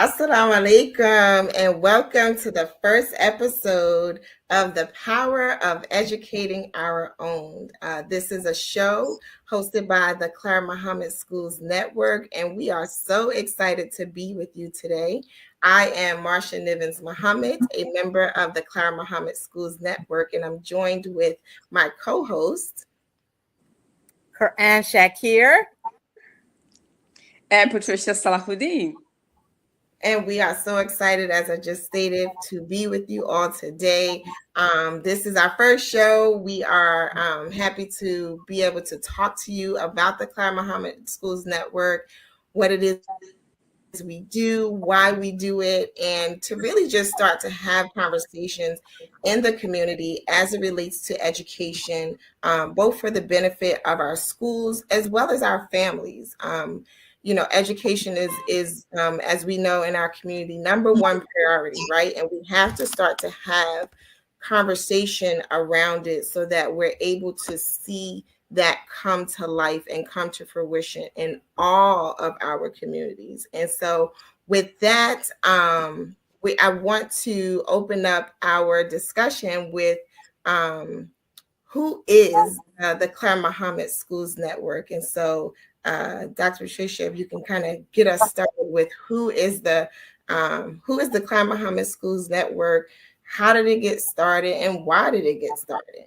Assalamu alaikum, and welcome to the first episode of The Power of Educating Our Own. This is a show hosted by the Clara Muhammad Schools Network, and we are so excited to be with you today. I am Marsha Nivens Muhammad, a member of the Clara Muhammad Schools Network, and I'm joined with my co-host, Quran Shakir, and Patricia Salahuddin. And we are so excited, as I just stated, to be with you all today. This is our first show. We are happy to be able to talk to you about the Clara Muhammad Schools Network, what it is we do, why we do it, and to really just start to have conversations in the community as it relates to education, both for the benefit of our schools as well as our families. Education is as we know in our community, number one priority, right? And we have to start to have conversation around it so that we're able to see that come to life and come to fruition in all of our communities. And so with that, I want to open up our discussion with who is the Clara Muhammad Schools Network. And so Dr. Patricia, if you can kind of get us started with who is the Clara Muhammad Schools Network, how did it get started, and why did it get started?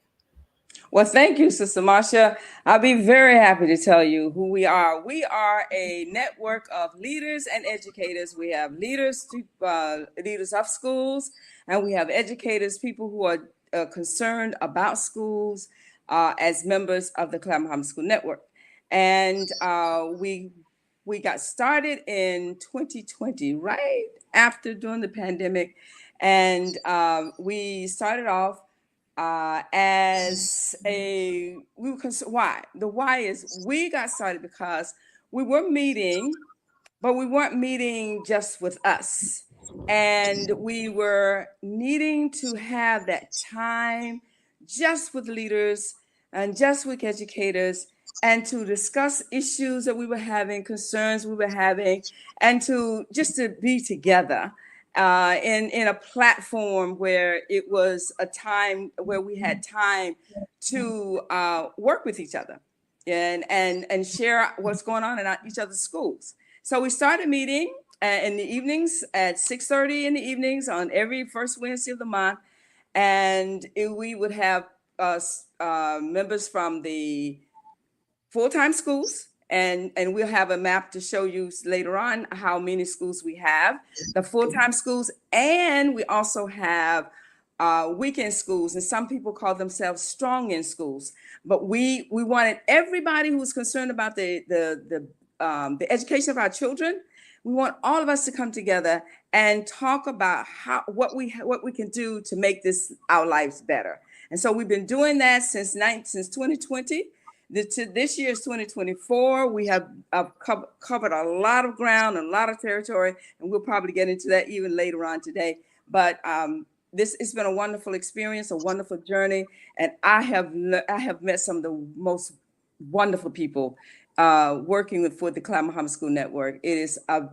Well, thank you, Sister Marsha. I'll be very happy to tell you who we are. We are a network of leaders and educators. We have leaders of schools, and we have educators, people who are concerned about schools as members of the Clara Muhammad School Network. And we got started in 2020, right during the pandemic. And we started off as why? The why is we got started because we were meeting, but we weren't meeting just with us. And we were needing to have that time just with leaders and just with educators, and to discuss issues that we were having, concerns we were having, and to be together in a platform where it was a time where we had time to work with each other and share what's going on in each other's schools. So we started meeting in the evenings at 6:30 in the evenings on every first Wednesday of the month, and we would have members from the full-time schools, and we'll have a map to show you later on how many schools we have, the full-time schools, and we also have weekend schools, and some people call themselves strong-end schools. But we wanted everybody who was concerned about the education of our children. We want all of us to come together and talk about what we can do to make our lives better. And so we've been doing that since 2020. This year is 2024. We have covered a lot of ground, a lot of territory, and we'll probably get into that even later on today. But it's been a wonderful experience, a wonderful journey, and I have met some of the most wonderful people working for the Clara Muhammad School Network. It is a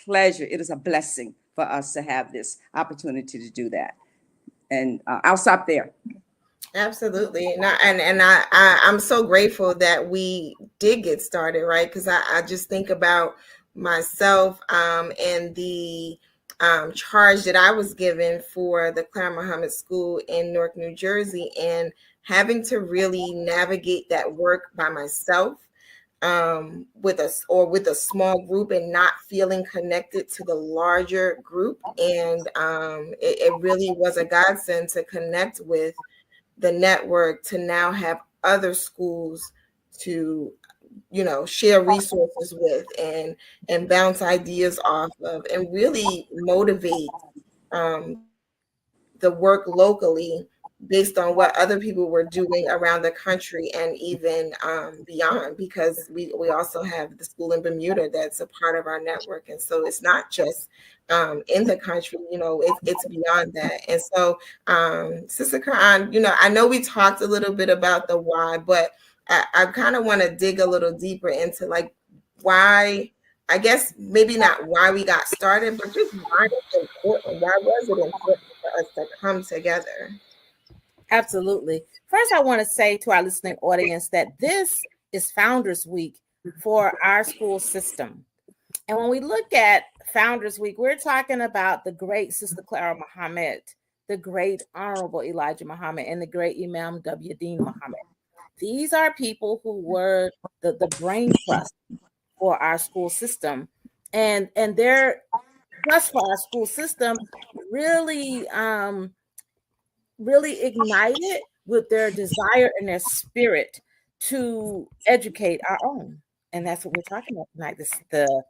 pleasure. It is a blessing for us to have this opportunity to do that. And I'll stop there. Absolutely. I'm so grateful that we did get started, right? Because I just think about myself and the charge that I was given for the Clara Muhammad School in Newark, New Jersey, and having to really navigate that work by myself with a small group and not feeling connected to the larger group. And it really was a godsend to connect with the network, to now have other schools to share resources with and bounce ideas off of, and really motivate the work locally based on what other people were doing around the country and even beyond, because we also have the school in Bermuda that's a part of our network. And so it's not just in the country, it's beyond that. And so Sister Quran, I know we talked a little bit about the why, but I kind of want to dig a little deeper into like why I guess maybe not why we got started, but just why it's important. Why was it important for us to come together? Absolutely. First, I want to say to our listening audience that this is Founders Week for our school system. And when we look at Founders Week, we're talking about the great Sister Clara Muhammad, the great Honorable Elijah Muhammad, and the great Imam W. Dean Muhammad. These are people who were the brain trust for our school system. And their trust for our school system really really ignited with their desire and their spirit to educate our own. And that's what we're talking about tonight, this the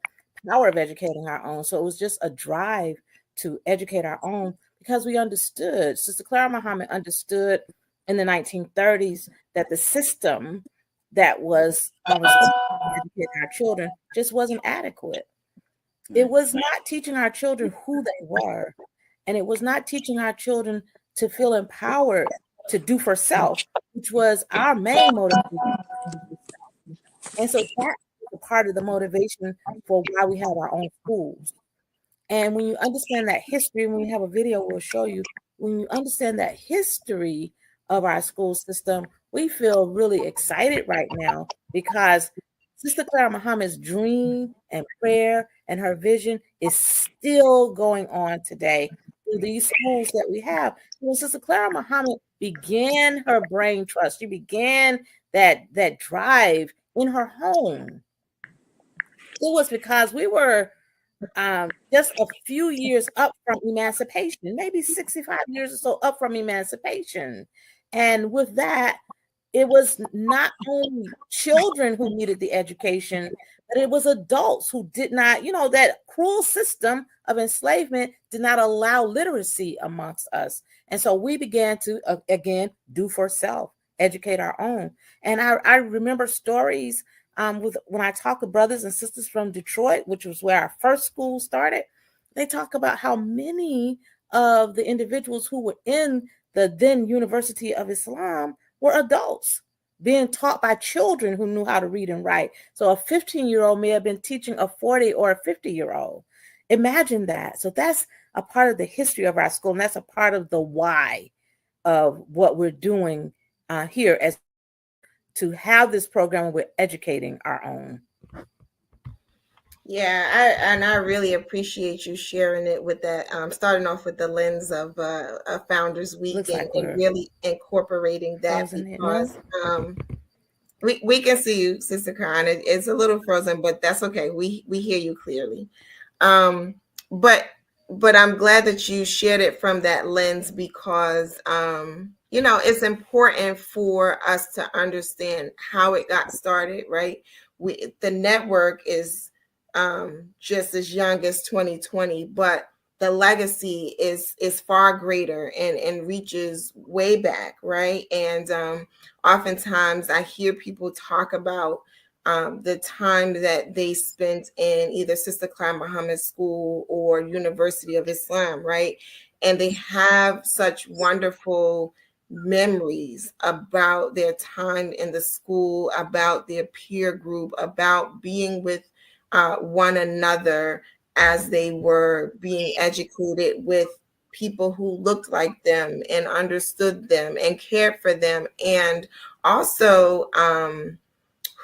power of educating our own. So it was just a drive to educate our own because we understood, Sister Clara Muhammad understood in the 1930s that the system that was responsible for educating our children just wasn't adequate. It was not teaching our children who they were, and it was not teaching our children to feel empowered to do for self, which was our main motivation. And so that's a part of the motivation for why we have our own schools. And when you understand that history, when we have a video, we'll show you, when you understand that history of our school system, we feel really excited right now because Sister Clara Muhammad's dream and prayer and her vision is still going on today through these schools that we have. When Sister Clara Muhammad began her brain trust, she began that drive in her home. It was because we were just a few years up from emancipation, maybe 65 years or so up from emancipation. And with that, it was not only children who needed the education, but it was adults who did not, that cruel system of enslavement did not allow literacy amongst us. And so we began to, again, do for self, educate our own. And I remember stories with when I talk to brothers and sisters from Detroit, which was where our first school started. They talk about how many of the individuals who were in the then University of Islam were adults being taught by children who knew how to read and write. So a 15-year-old may have been teaching a 40 or a 50-year-old. Imagine that. So that's a part of the history of our school, and that's a part of the why of what we're doing here as to have this program. We're educating our own. Yeah, I really appreciate you sharing it with that, starting off with the lens of a Founders Week and really incorporating that because we can see you, Sister Khan. It's a little frozen, but that's okay. We hear you clearly. But I'm glad that you shared it from that lens because it's important for us to understand how it got started, right? The network is just as young as 2020, but the legacy is far greater and reaches way back, right? And oftentimes I hear people talk about the time that they spent in either Sister Clara Muhammad School or University of Islam, right? And they have such wonderful memories about their time in the school, about their peer group, about being with one another as they were being educated with people who looked like them and understood them and cared for them, and also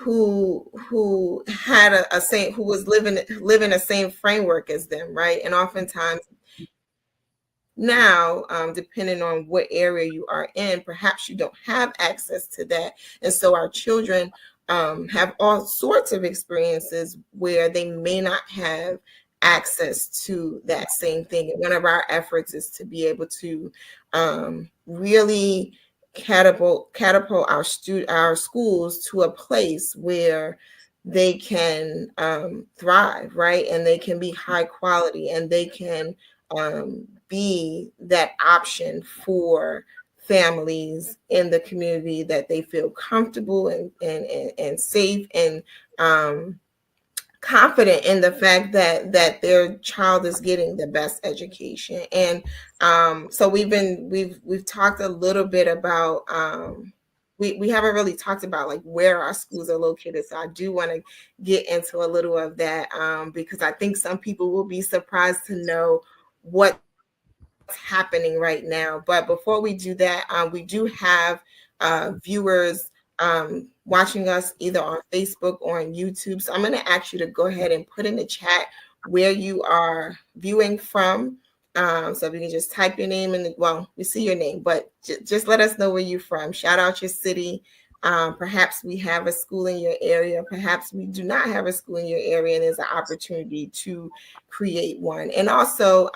who had a same, who was living the same framework as them, right? And oftentimes now, depending on what area you are in, perhaps you don't have access to that, and so our children have all sorts of experiences where they may not have access to that same thing. And one of our efforts is to be able to really catapult our schools to a place where they can thrive, right? And they can be high quality, and they can be that option for families in the community, that they feel comfortable and safe and confident in the fact that their child is getting the best education. And so we've talked a little bit about we haven't really talked about like where our schools are located. So I do want to get into a little of that, because I think some people will be surprised to know what's happening right now. But before we do that, we do have viewers watching us either on Facebook or on YouTube. So I'm going to ask you to go ahead and put in the chat where you are viewing from. So if you can just type your name in, well, we see your name, but just let us know where you're from. Shout out your city. Perhaps we have a school in your area. Perhaps we do not have a school in your area, and there's an opportunity to create one. And also,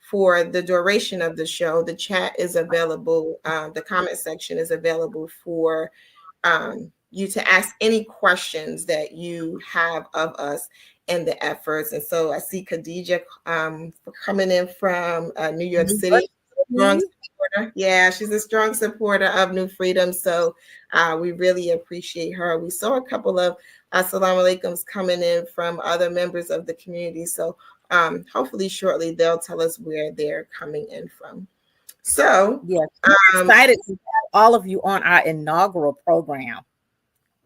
for the duration of the show, the chat is available. The comment section is available for you to ask any questions that you have of us and the efforts. And so I see Khadija coming in from New York City. Strong supporter. Yeah, she's a strong supporter of New Freedom. So we really appreciate her. We saw a couple of assalamu alaikums coming in from other members of the community. So hopefully shortly they'll tell us where they're coming in from. So yes, I'm excited to have all of you on our inaugural program.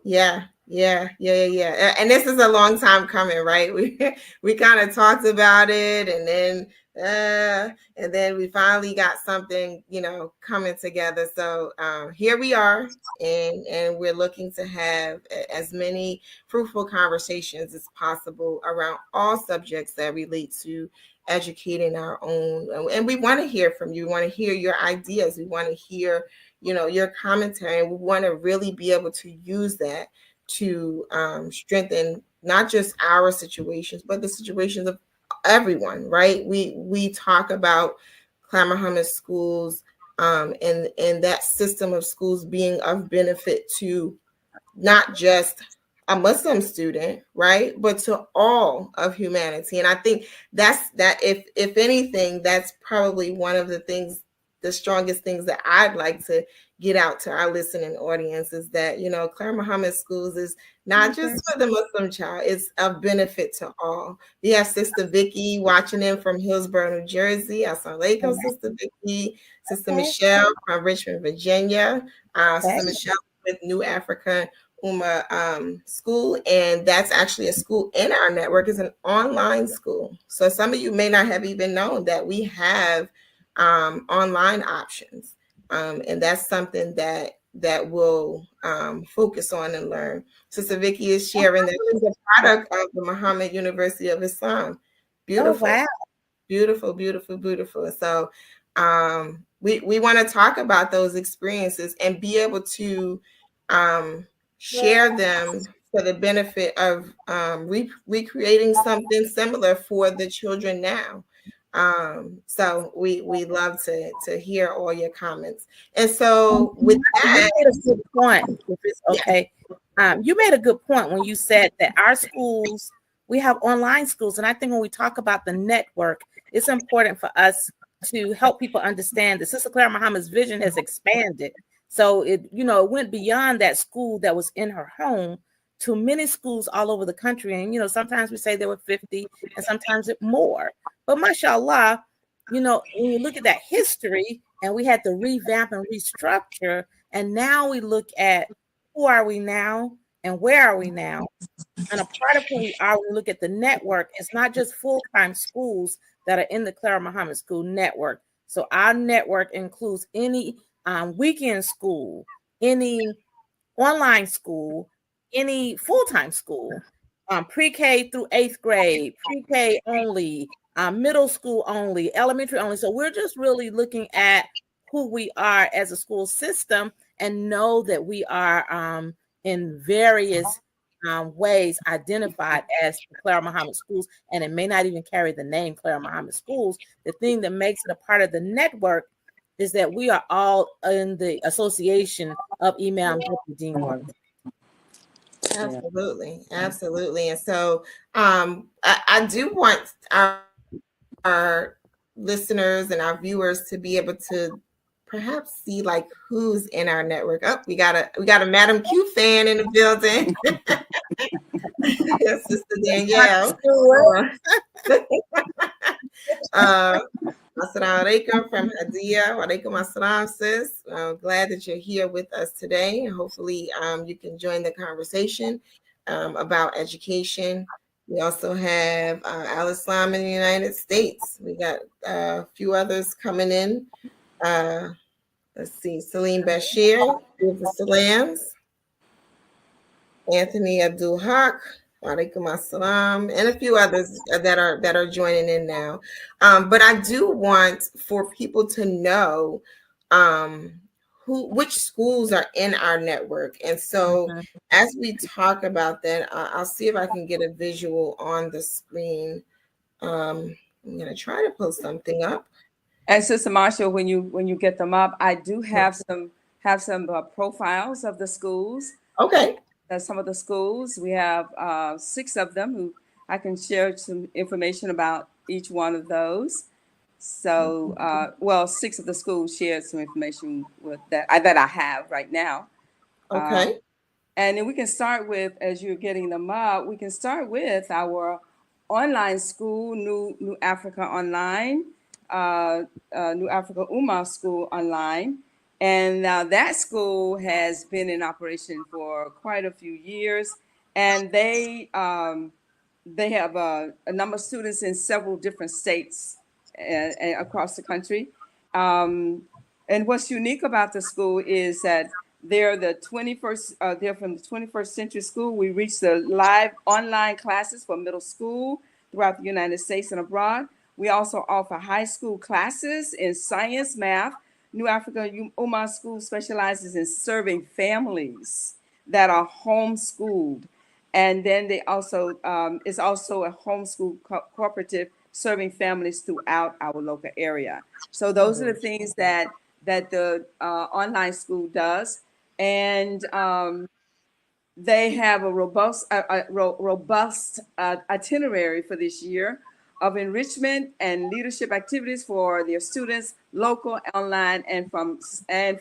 Yeah. And this is a long time coming, right? We kind of talked about it, and then we finally got something, coming together. So here we are, and we're looking to have as many fruitful conversations as possible around all subjects that relate to educating our own. And we want to hear from you. We want to hear your ideas. We want to hear your commentary, and we want to really be able to use that to strengthen not just our situations, but the situations of everyone, right? We talk about Clyde Muhammad schools, and that system of schools being of benefit to not just a Muslim student, right, but to all of humanity. And I think that if anything, that's probably one of the strongest things that I'd like to get out to our listening audience, is that Clyde Muhammad schools is not just for the Muslim child; it's a benefit to all. We have Sister Vicky watching in from Hillsborough, New Jersey. Assalamu alaikum, Sister Vicky. Sister Michelle from Richmond, Virginia. Sister Michelle with New Africa school, and that's actually a school in our network. It's an online school. So some of you may not have even known that we have online options, and that's something that we'll focus on and learn. Sister Vicky is sharing that she's a product of the Muhammad University of Islam. Beautiful. Oh, wow. Beautiful. So we want to talk about those experiences and be able to share them for the benefit of recreating something similar for the children now. So we love to hear all your comments. And so with that, you made a good point, if it's okay. You made a good point when you said that our schools, we have online schools. And I think when we talk about the network, it's important for us to help people understand that Sister Clara Muhammad's vision has expanded. So it went beyond that school that was in her home to many schools all over the country. And, sometimes we say there were 50 and sometimes more. But mashallah, when you look at that history, and we had to revamp and restructure, and now we look at who are we now and where are we now? And a part of who we are, we look at the network. It's not just full-time schools that are in the Clara Muhammad School network. So our network includes any weekend school, any online school, any full-time school, pre-K through 8th grade, pre-K only, middle school only, elementary only. So we're just really looking at who we are as a school system, and know that we are in various ways identified as the Clara Muhammad schools, and it may not even carry the name Clara Muhammad schools. The thing that makes it a part of the network is that we are all in the association of Imam Dean Morgan. Absolutely. And so I do want our listeners and our viewers to be able to perhaps see like who's in our network. Oh, we got a Madam Q fan in the building. Sister Danielle. Assalamu alaikum from Hadia. Wa alaikum assalam, sis. Glad that you're here with us today. Hopefully, you can join the conversation about education. We also have Al Islam in the United States. We got a few others coming in. Let's see, Salim Bashir, give the salams. Anthony Abdul Haq, Walaikum Assalam, and a few others that are joining in now. But I do want for people to know which schools are in our network. And so as we talk about that, I'll see if I can get a visual on the screen. I'm gonna try to post something up. And Sister Marsha, when you get them up, I do have some profiles of the schools. Okay. Some of the schools. We have 6 of them who I can share some information about each one of those. So, 6 of the schools shared some information with that I have right now. Okay. And then we can start with, as you're getting them up, we can start with our online school, New Africa Online, New Africa Ummah School Online. And that school has been in operation for quite a few years. And they have a number of students in several different states and across the country. And what's unique about the school is that they're they're from the 21st Century School. We reach the live online classes for middle school throughout the United States and abroad. We also offer high school classes in science, math. New Africa Ummah School specializes in serving families that are homeschooled. And then they also, it's also a homeschool cooperative serving families throughout our local area. So those are the things that the online school does. And they have a robust itinerary for this year of enrichment and leadership activities for their students, local, online, and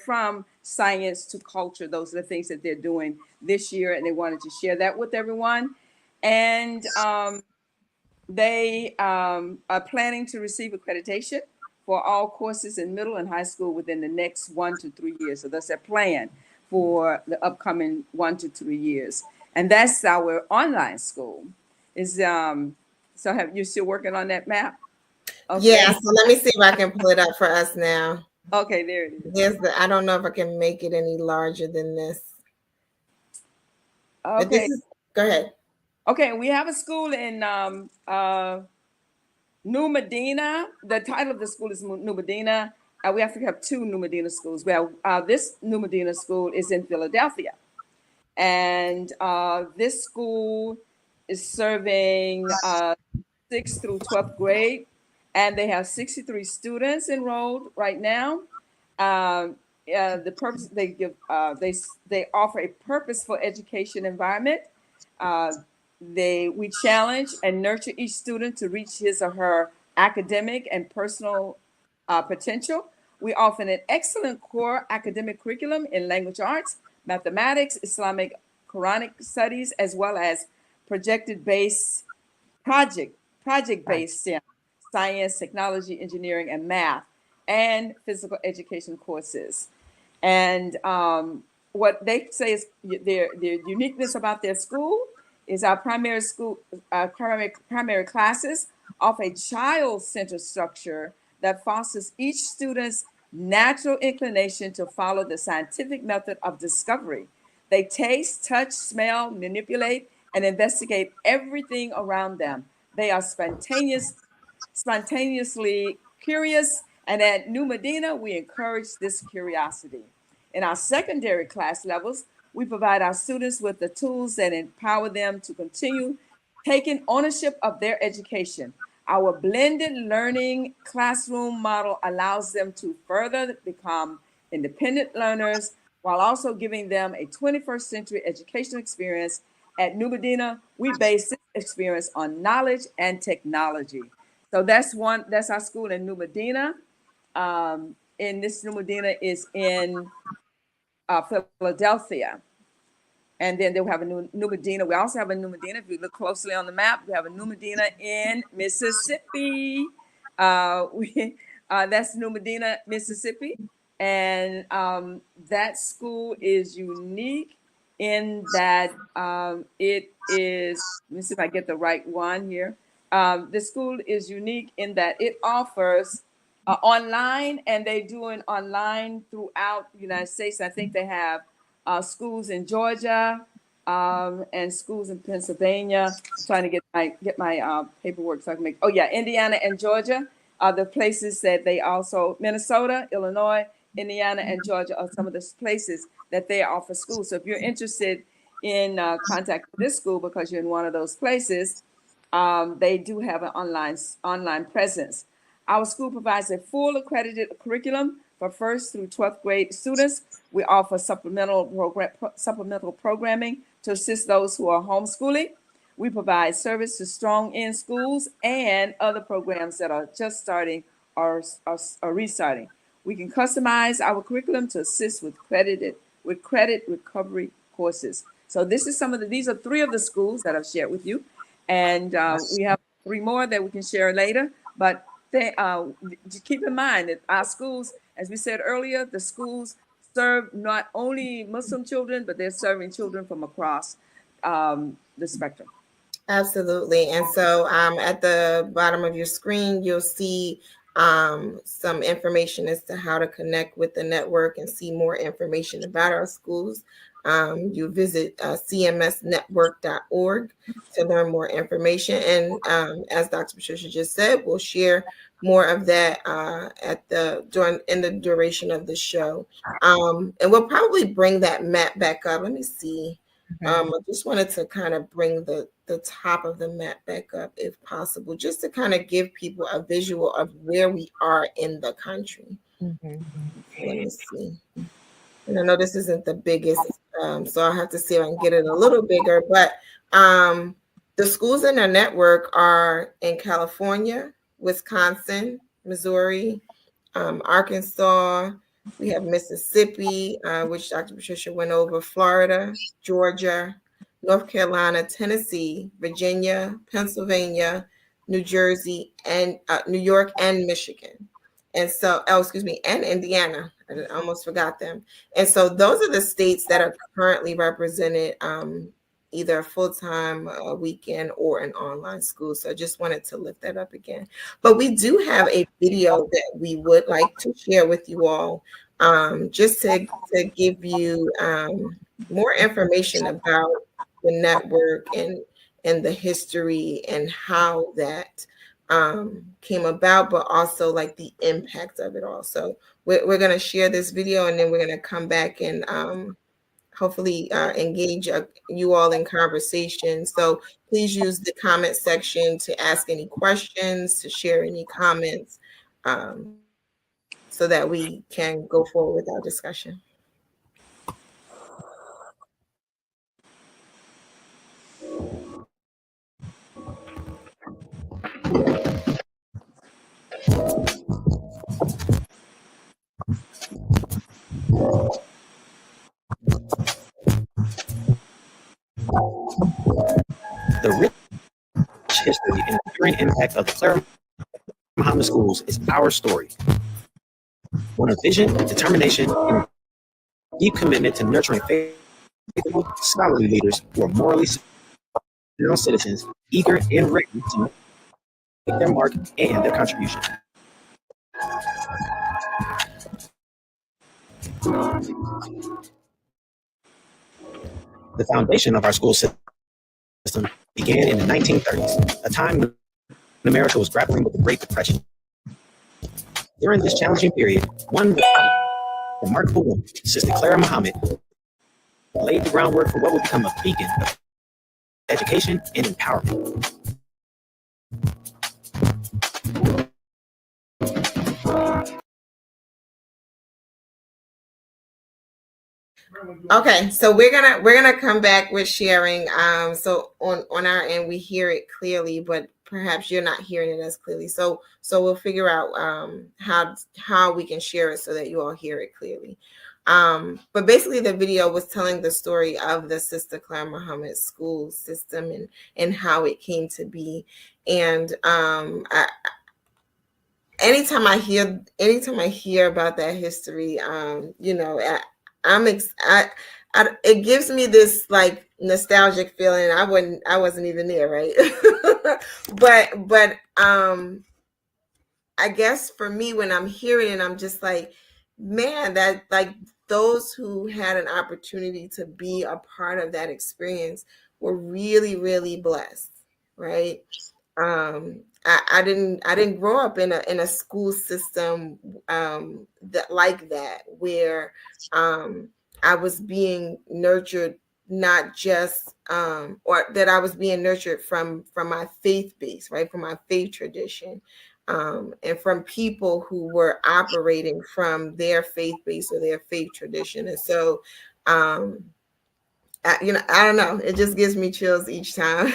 from science to culture. Those are the things that they're doing this year, and they wanted to share that with everyone. And they are planning to receive accreditation for all courses in middle and high school within the next 1 to 3 years. So that's their plan for the upcoming 1 to 3 years. And that's our online school. So have you still working on that map? Okay. Yeah, so let me see if I can pull it up for us now. Okay, there it is. I don't know if I can make it any larger than this. Okay. Go ahead. Okay, we have a school in New Medina. The title of the school is New Medina. We actually have 2 New Medina schools. Well, this New Medina school is in Philadelphia. And this school is serving 6th through 12th grade. And they have 63 students enrolled right now. The purpose they give, they offer a purposeful education environment. We challenge and nurture each student to reach his or her academic and personal potential. We offer an excellent core academic curriculum in language arts, mathematics, Islamic Quranic studies, as well as project-based science, technology, engineering, and math, and physical education courses. And what they say is their uniqueness about their school is our primary classes offer a child-centered structure that fosters each student's natural inclination to follow the scientific method of discovery. They taste, touch, smell, manipulate, and investigate everything around them. They are spontaneously curious, and at New Medina, we encourage this curiosity. In our secondary class levels, we provide our students with the tools that empower them to continue taking ownership of their education. Our blended learning classroom model allows them to further become independent learners while also giving them a 21st century educational experience. At New Medina, we base this experience on knowledge and technology. So that's our school in New Medina. And this New Medina is in Philadelphia. And then they'll have a New Medina. We also have a New Medina. If you look closely on the map, we have a New Medina in Mississippi. That's New Medina, Mississippi. And that school is unique in that it is, let me see if I get the right one here. The school is unique in that it offers online, and they're doing online throughout the United States. I think they have schools in Georgia and schools in Pennsylvania. I'm trying to get my paperwork so I can make. Oh yeah, Indiana and Georgia are the places that they also. Minnesota, Illinois, Indiana, and Georgia are some of the places that they offer schools. So if you're interested in contacting this school because you're in one of those places, they do have an online presence. Our school provides a full accredited curriculum for first through 12th grade students. We offer supplemental programming to assist those who are homeschooling. We provide service to strong end schools and other programs that are just starting or restarting. We can customize our curriculum to assist with credit recovery courses. So this is these are three of the schools that I've shared with you. And we have three more that we can share later. But keep in mind that our schools, as we said earlier, the schools serve not only Muslim children, but they're serving children from across the spectrum. Absolutely. And so at the bottom of your screen, you'll see some information as to how to connect with the network and see more information about our schools. You visit cmsnetwork.org to learn more information. And as Dr. Patricia just said, we'll share more of that in the duration of the show. And we'll probably bring that map back up. Let me see. I just wanted to kind of bring the top of the map back up if possible, just to kind of give people a visual of where we are in the country. Let me see. And I know this isn't the biggest, so I'll have to see if I can get it a little bigger, but the schools in our network are in California, Wisconsin, Missouri, Arkansas. We have Mississippi, which Dr. Patricia went over, Florida, Georgia, North Carolina, Tennessee, Virginia, Pennsylvania, New Jersey, and New York and Michigan. And so, and Indiana. I almost forgot them. And so those are the states that are currently represented either full-time, weekend, or an online school. So I just wanted to lift that up again. But we do have a video that we would like to share with you all, just to give you more information about the network and the history and how that came about, but also like the impact of it all. So we're going to share this video, and then we're going to come back and hopefully engage you all in conversation. So please use the comment section to ask any questions, to share any comments, so that we can go forward with our discussion. The rich history and enduring impact of the Clara Muhammad schools is our story. One of vision, determination, and deep commitment to nurturing faithful, scholarly leaders who are morally sound citizens, eager and ready to make their mark and their contribution. The foundation of our school system began in the 1930s, a time when America was grappling with the Great Depression. During this challenging period, one remarkable woman, Sister Clara Muhammad, laid the groundwork for what would become a beacon of education and empowerment. Okay, so we're gonna come back with sharing. So on our end, we hear it clearly, but perhaps you're not hearing it as clearly. So we'll figure out how we can share it so that you all hear it clearly. But basically, the video was telling the story of the Sister Clara Muhammad school system and how it came to be. And anytime I hear about that history, you know, it gives me this like nostalgic feeling. I wasn't even there, right? but I guess for me, when I'm hearing it, I'm just like, man, that like those who had an opportunity to be a part of that experience were really, really blessed, right? I didn't grow up in a school system that like that, where I was being nurtured, not just or that I was being nurtured from my faith base, right, from my faith tradition, and from people who were operating from their faith base or their faith tradition. And so you know, I don't know. It just gives me chills each time,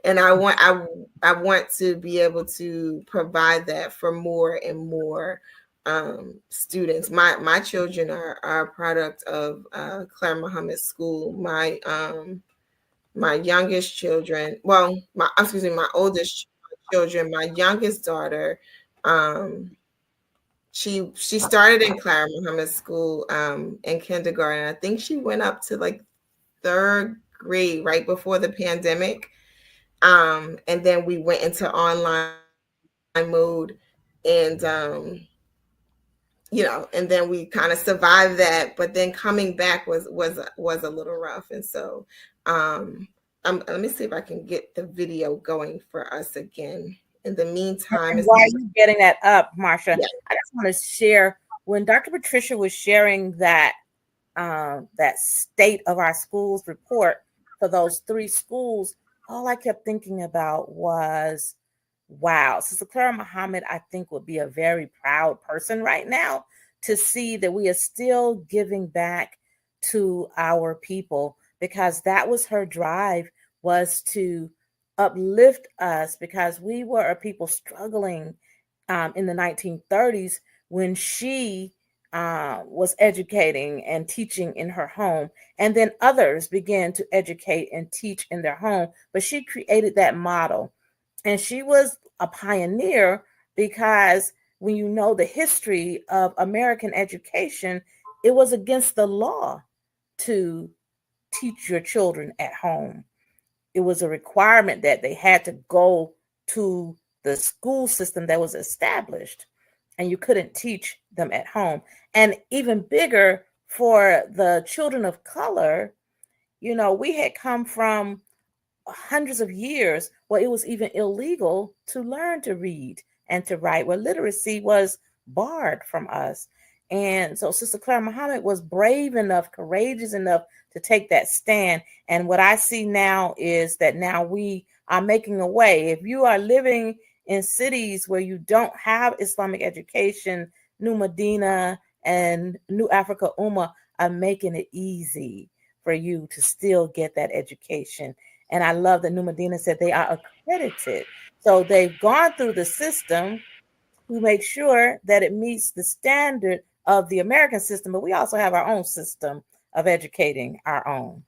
and I want to be able to provide that for more and more students. My children are a product of Claire Muhammad School. My youngest children, well, my oldest children, my youngest daughter, she started in Claire Muhammad School in kindergarten. I think she went up to like third grade right before the pandemic. And then we went into online mode, and you know, and then we kind of survived that, but then coming back was a little rough. And so let me see if I can get the video going for us again. In the meantime, And while you're getting that up, Marsha, yeah. I just want to share when Dr. Patricia was sharing that that state of our schools report for those 3 schools, all I kept thinking about was, wow, Sister Clara Muhammad, I think, would be a very proud person right now to see that we are still giving back to our people, because that was her drive, was to uplift us, because we were a people struggling in the 1930s when she was educating and teaching in her home. And then others began to educate and teach in their home. But she created that model. And she was a pioneer, because when you know the history of American education, it was against the law to teach your children at home. It was a requirement that they had to go to the school system that was established, and you couldn't teach them at home. And even bigger for the children of color, you know, we had come from hundreds of years where it was even illegal to learn to read and to write, where literacy was barred from us. And so Sister Clara Muhammad was brave enough, courageous enough to take that stand. And what I see now is that now we are making a way. If you are living in cities where you don't have Islamic education, New Medina and New Africa Ummah are making it easy for you to still get that education. And I love that New Medina said they are accredited. So they've gone through the system to make sure that it meets the standard of the American system, but we also have our own system of educating our own.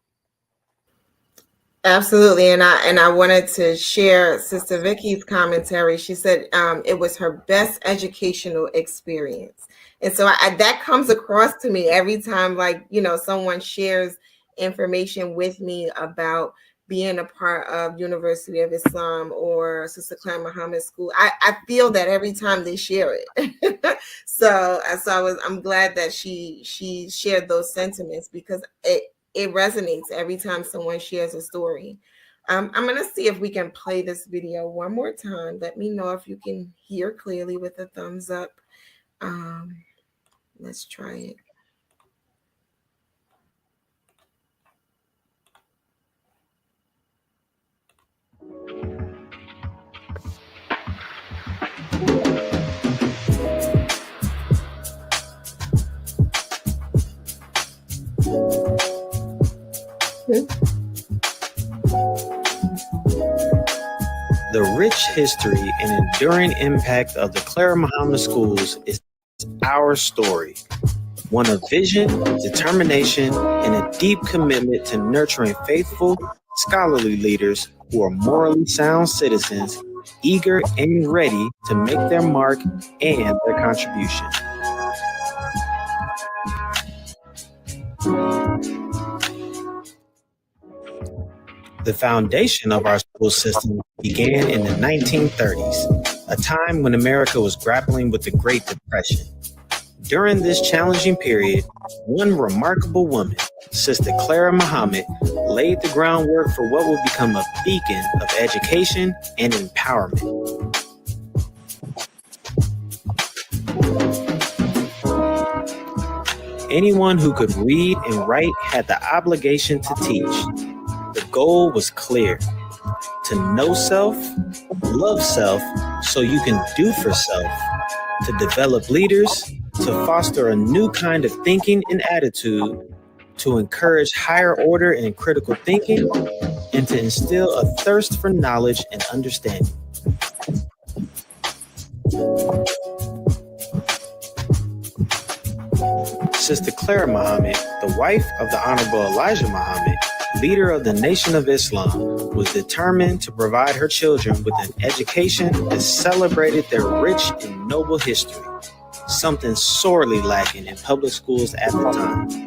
Absolutely, and I wanted to share Sister Vicky's commentary. She said it was her best educational experience, and so that comes across to me every time, like, you know, someone shares information with me about being a part of University of Islam or Sister Clara Muhammad School. I feel that every time they share it. so I'm glad that she shared those sentiments, because it resonates every time someone shares a story. I'm going to see if we can play this video one more time. Let me know if you can hear clearly with a thumbs up. Let's try it. The rich history and enduring impact of the Clara Muhammad Schools is our story. One of vision, determination, and a deep commitment to nurturing faithful, scholarly leaders who are morally sound citizens eager and ready to make their mark and their contribution. The foundation of our school system began in the 1930s, a time when America was grappling with the Great Depression. During this challenging period, one remarkable woman, Sister Clara Muhammad, laid the groundwork for what would become a beacon of education and empowerment. Anyone who could read and write had the obligation to teach. The goal was clear: to know self, love self so you can do for self, to develop leaders, to foster a new kind of thinking and attitude, to encourage higher order and critical thinking, and to instill a thirst for knowledge and understanding. Sister Clara Muhammad, the wife of the Honorable Elijah Muhammad, leader of the Nation of Islam, was determined to provide her children with an education that celebrated their rich and noble history, something sorely lacking in public schools at the time.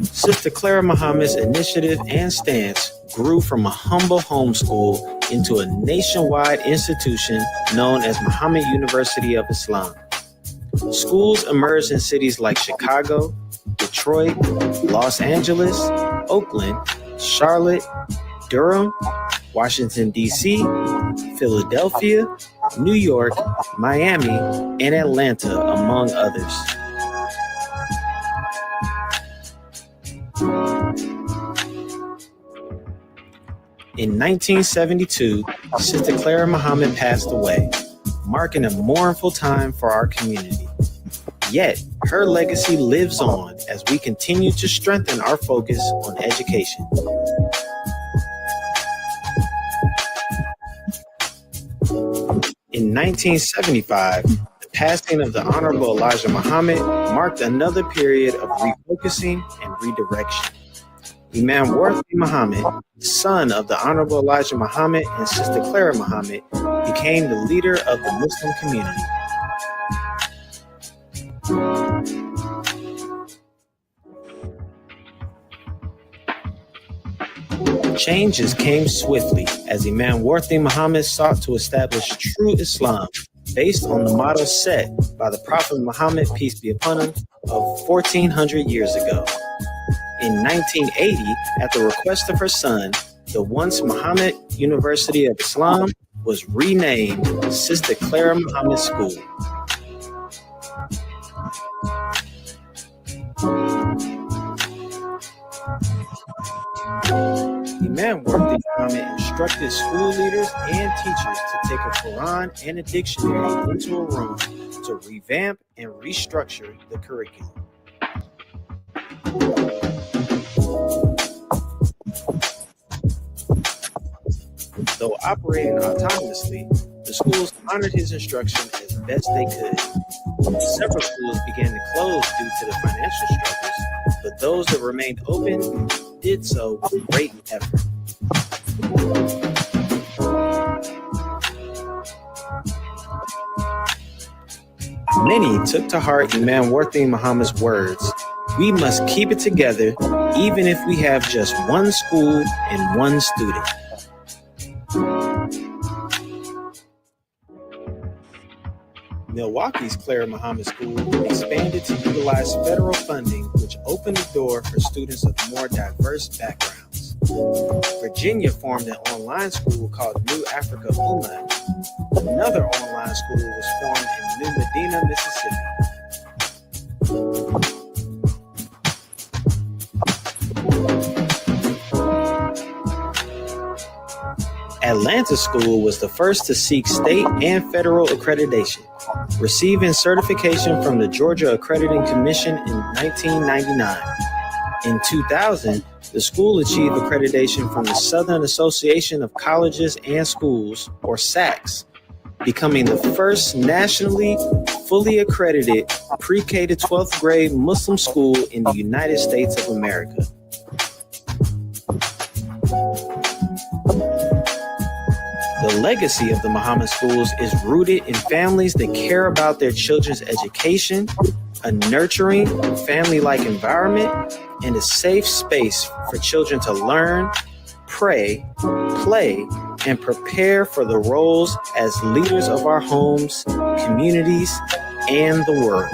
Sister Clara Muhammad's initiative and stance grew from a humble homeschool into a nationwide institution known as Muhammad University of Islam. Schools emerged in cities like Chicago, Detroit, Los Angeles, Oakland, Charlotte, Durham, Washington, D.C., Philadelphia, New York, Miami, and Atlanta, among others. In 1972, Sister Clara Muhammad passed away, marking a mournful time for our community. Yet, her legacy lives on as we continue to strengthen our focus on education. In 1975, the passing of the Honorable Elijah Muhammad marked another period of refocusing and redirection. Imam Worthy Muhammad, son of the Honorable Elijah Muhammad and Sister Clara Muhammad, became the leader of the Muslim community. Changes came swiftly as Imam Worthy Muhammad sought to establish true Islam based on the model set by the Prophet Muhammad, peace be upon him, of 1400 years ago. In 1980, at the request of her son, the once Muhammad University of Islam was renamed Sister Clara Muhammad School. Imam Worthy Muhammad instructed school leaders and teachers to take a Quran and a dictionary into a room to revamp and restructure the curriculum. Though operating autonomously, the schools honored his instruction as best they could. Several schools began to close due to the financial struggles, but those that remained open did so with great effort. Many took to heart Imam Worthy Muhammad's words, "We must keep it together even if we have just one school and one student." Milwaukee's Clara Muhammad School expanded to utilize federal funding, which opened the door for students of more diverse backgrounds. Virginia formed an online school called New Africa Ummah. Another online school was formed in New Medina, Mississippi. Atlanta School was the first to seek state and federal accreditation, receiving certification from the Georgia Accrediting Commission in 1999. In 2000, The school achieved accreditation from the Southern Association of Colleges and Schools, or SACS, becoming the first nationally fully accredited pre-K to 12th grade Muslim school in the United States of America. The legacy of the Muhammad schools is rooted in families that care about their children's education, a nurturing, family-like environment, and a safe space for children to learn, pray, play, and prepare for the roles as leaders of our homes, communities, and the world.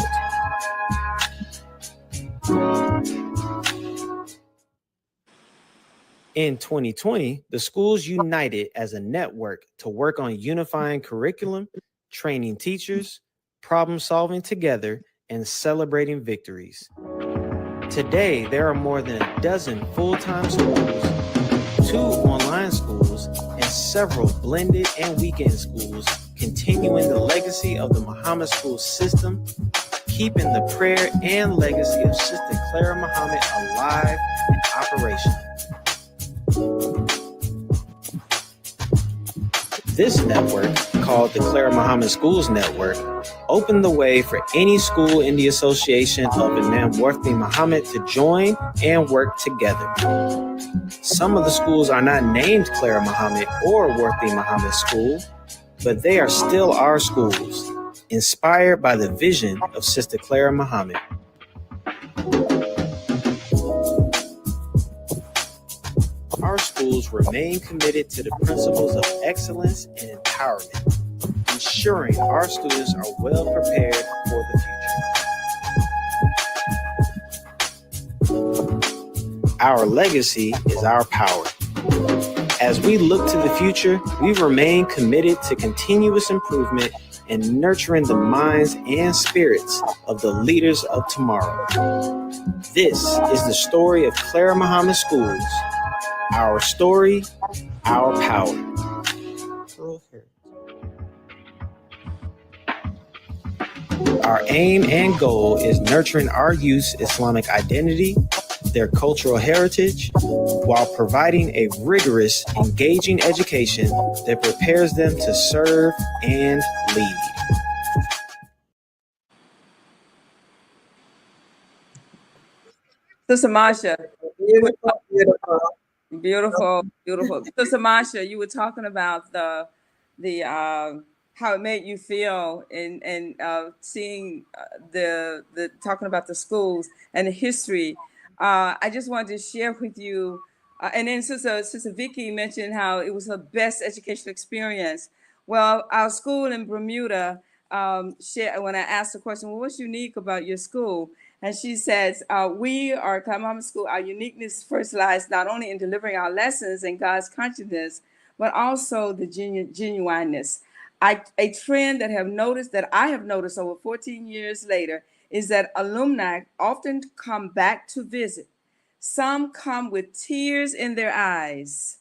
In 2020, the schools united as a network to work on unifying curriculum, training teachers, problem solving together, and celebrating victories. Today, there are more than a dozen full-time schools, 2 online schools, and several blended and weekend schools, continuing the legacy of the Muhammad school system, keeping the prayer and legacy of Sister Clara Muhammad alive and operational. This network, called the Clara Muhammad Schools Network, opened the way for any school in the association of Imam Worthy Muhammad to join and work together. Some of the schools are not named Clara Muhammad or Worthy Muhammad School, but they are still our schools, inspired by the vision of Sister Clara Muhammad. Our schools remain committed to the principles of excellence and empowerment, ensuring our students are well prepared for the future. Our legacy is our power. As we look to the future, we remain committed to continuous improvement and nurturing the minds and spirits of the leaders of tomorrow. This is the story of Clara Muhammad Schools. Our story, our power. Our aim and goal is nurturing our youth's Islamic identity, their cultural heritage, while providing a rigorous, engaging education that prepares them to serve and lead. Sister Masha, Beautiful, beautiful. beautiful. Sister Masha, you were talking about the how it made you feel and seeing the talking about the schools and the history. I just wanted to share with you, and then Sister Vicky mentioned how it was her best educational experience. Well, our school in Bermuda, when I asked the question, well, what's unique about your school? And she says, we are Kalmama School, our uniqueness first lies not only in delivering our lessons and God's consciousness, but also the genuineness. A trend that I have noticed over 14 years later is that alumni often come back to visit. Some come with tears in their eyes,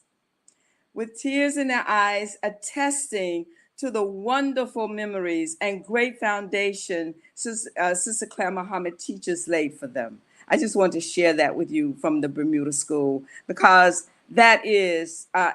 attesting to the wonderful memories and great foundation Sister Claire Muhammad teachers laid for them. I just want to share that with you from the Bermuda School, because that is a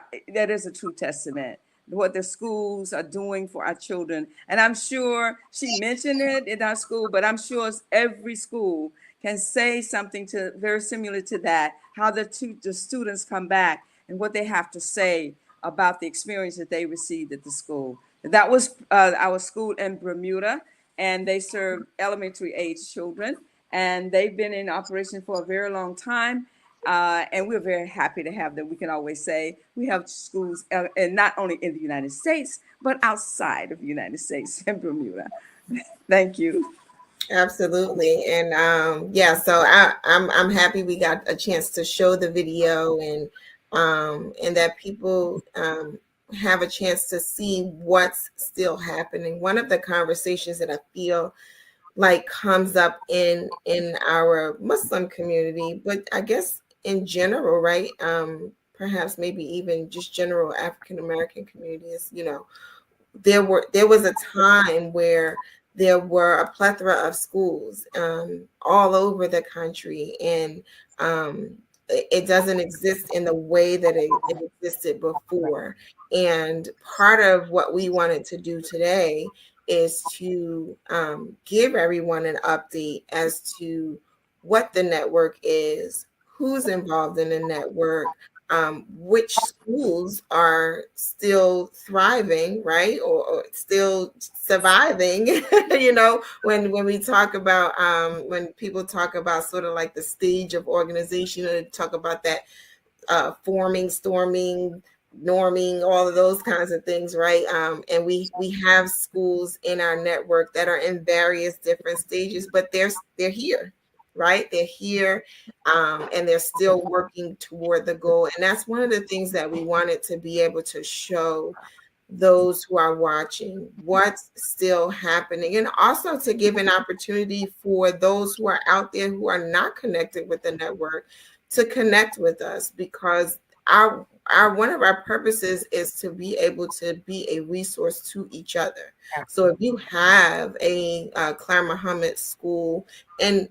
true testament what the schools are doing for our children. And I'm sure she mentioned it in our school, but I'm sure every school can say something very similar to that, how the students come back and what they have to say about the experience that they received at the school. That was our school in Bermuda, and they serve elementary age children, and they've been in operation for a very long time. And we're very happy to have them. We can always say we have schools, and not only in the United States, but outside of the United States in Bermuda. Thank you. Absolutely. And so I'm happy we got a chance to show the video, and that people have a chance to see what's still happening. One of the conversations that I feel like comes up in our Muslim community, but I guess in general, right? Perhaps maybe even just general African American communities, there was a time where there were a plethora of schools all over the country, and it doesn't exist in the way that it existed before. And part of what we wanted to do today is to give everyone an update as to what the network is, who's involved in the network, which schools are still thriving, right, or still surviving. You know, when we talk about when people talk about sort of like the stage of organization, they talk about that forming, storming, norming, all of those kinds of things, right? And we have schools in our network that are in various different stages, but they're here, right? They're here, and they're still working toward the goal. And that's one of the things that we wanted to be able to show those who are watching what's still happening, and also to give an opportunity for those who are out there who are not connected with the network to connect with us, because our one of our purposes is to be able to be a resource to each other. So if you have a Claire Muhammad school, and